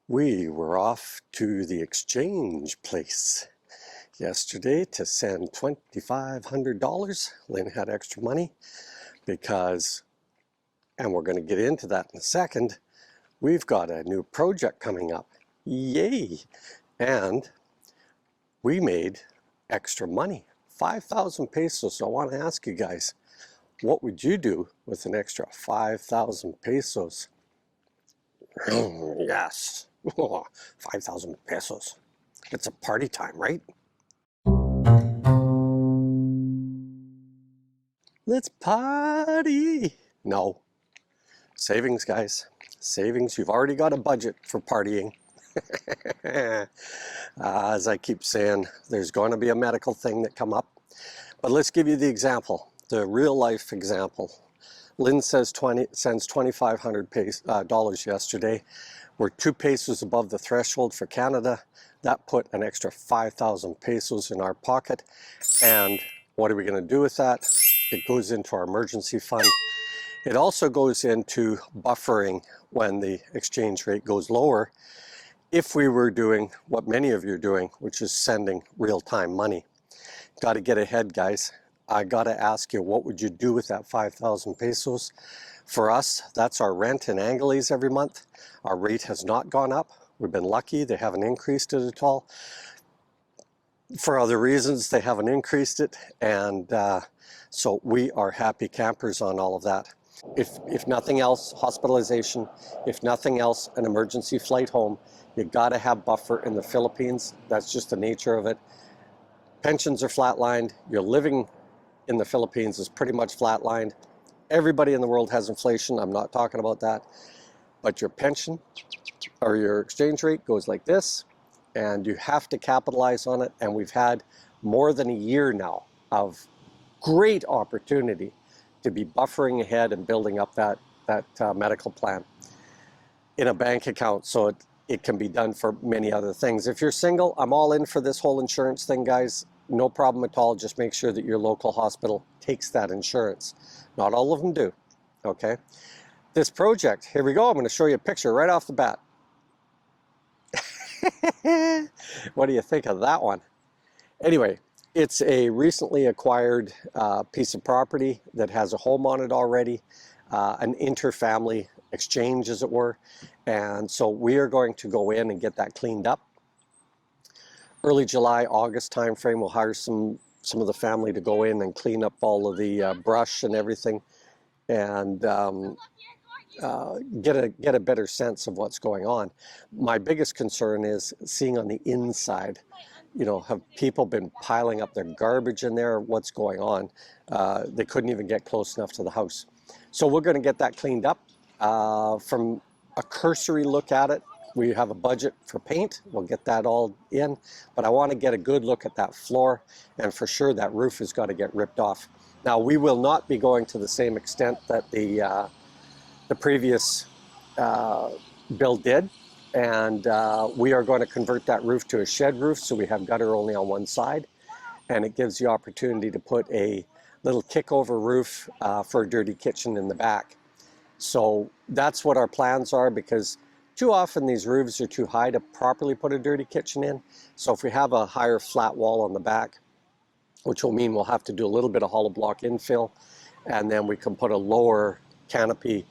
We were off to the exchange place yesterday to send $2,500. Lynn had extra money because, and we're going to get into that in a second, we've got a new project coming up. Yay! And we made extra money, 5,000 pesos. So I want to ask you guys, what would you do with an extra 5,000 pesos? Yes, 5,000 pesos. It's a party time, right? Let's party. No, savings, guys. Savings. You've already got a budget for partying. As I keep saying, there's going to be a medical thing that come up. But let's give you the example, the real life example. Lynn sends $2,500 yesterday. We're 2 pesos above the threshold for Canada. That put an extra 5,000 pesos in our pocket. And what are we going to do with that? It goes into our emergency fund. It also goes into buffering when the exchange rate goes lower. If we were doing what many of you are doing, which is sending real-time money. Got to get ahead, guys. I got to ask you, what would you do with that 5,000 pesos? For us, that's our rent in Angeles every month. Our rate has not gone up. We've been lucky. They haven't increased it at all. For other reasons, they haven't increased it. And so we are happy campers on all of that. If nothing else, hospitalization. If nothing else, an emergency flight home. You got to have buffer in the Philippines. That's just the nature of it. Pensions are flatlined. Your living in the Philippines is pretty much flatlined. Everybody in the world has inflation. I'm not talking about that. But your pension or your exchange rate goes like this, and you have to capitalize on it. And we've had more than a year now of great opportunity to be buffering ahead and building up that medical plan in a bank account, so it can be done for many other things. If you're single, I'm all in for this whole insurance thing, guys. No problem at all. Just make sure that your local hospital takes that insurance. Not all of them do, okay? This project, here we go. I'm going to show you a picture right off the bat. What do you think of that one? Anyway, it's a recently acquired piece of property that has a home on it already, an interfamily exchange, as it were. And so we are going to go in and get that cleaned up. Early July, August timeframe, we'll hire some of the family to go in and clean up all of the brush and everything, and get a better sense of what's going on. My biggest concern is seeing on the inside, you know, have people been piling up their garbage in there? What's going on? They couldn't even get close enough to the house. So we're going to get that cleaned up. From a cursory look at it, we have a budget for paint. We'll get that all in, but I want to get a good look at that floor, and for sure that roof has got to get ripped off. Now, we will not be going to the same extent that the previous bill did, and we are going to convert that roof to a shed roof, so we have gutter only on one side, and it gives the opportunity to put a little kick-over roof for a dirty kitchen in the back. So that's what our plans are, because too often these roofs are too high to properly put a dirty kitchen in. So if we have a higher flat wall on the back, which will mean we'll have to do a little bit of hollow block infill, and then we can put a lower canopy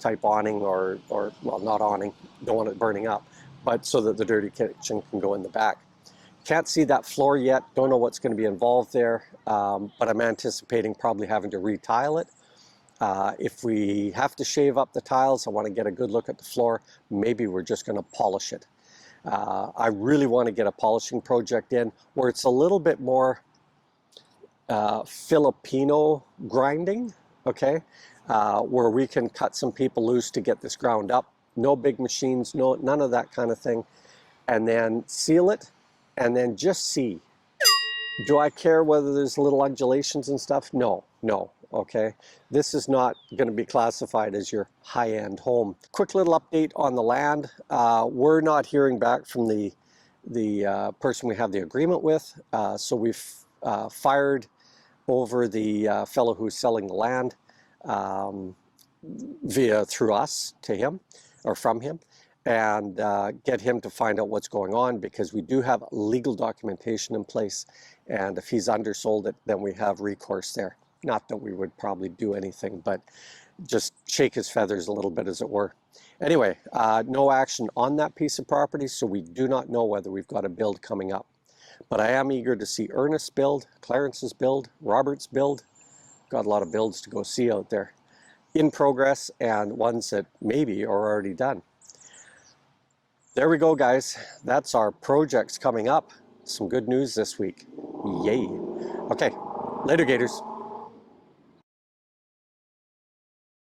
type awning, or well, not awning, don't want it burning up, but so that the dirty kitchen can go in the back. Can't see that floor yet, don't know what's going to be involved there, but I'm anticipating probably having to retile it. If we have to shave up the tiles, I want to get a good look at the floor. Maybe we're just going to polish it. I really want to get a polishing project in where it's a little bit more Filipino grinding, okay? Where we can cut some people loose to get this ground up. No big machines, none of that kind of thing. And then seal it, and then just see. Do I care whether there's little undulations and stuff? No, okay? This is not going to be classified as your high-end home. Quick little update on the land. We're not hearing back from the person we have the agreement with, so we've fired over the fellow who's selling the land through us to him, or from him. and get him to find out what's going on, because we do have legal documentation in place. And if he's undersold it, then we have recourse there. Not that we would probably do anything, but just shake his feathers a little bit, as it were. Anyway, no action on that piece of property, so we do not know whether we've got a build coming up. But I am eager to see Ernest's build, Clarence's build, Robert's build. Got a lot of builds to go see out there in progress, and ones that maybe are already done. There we go, guys. That's our projects coming up. Some good news this week. Yay. Okay, later, Gators.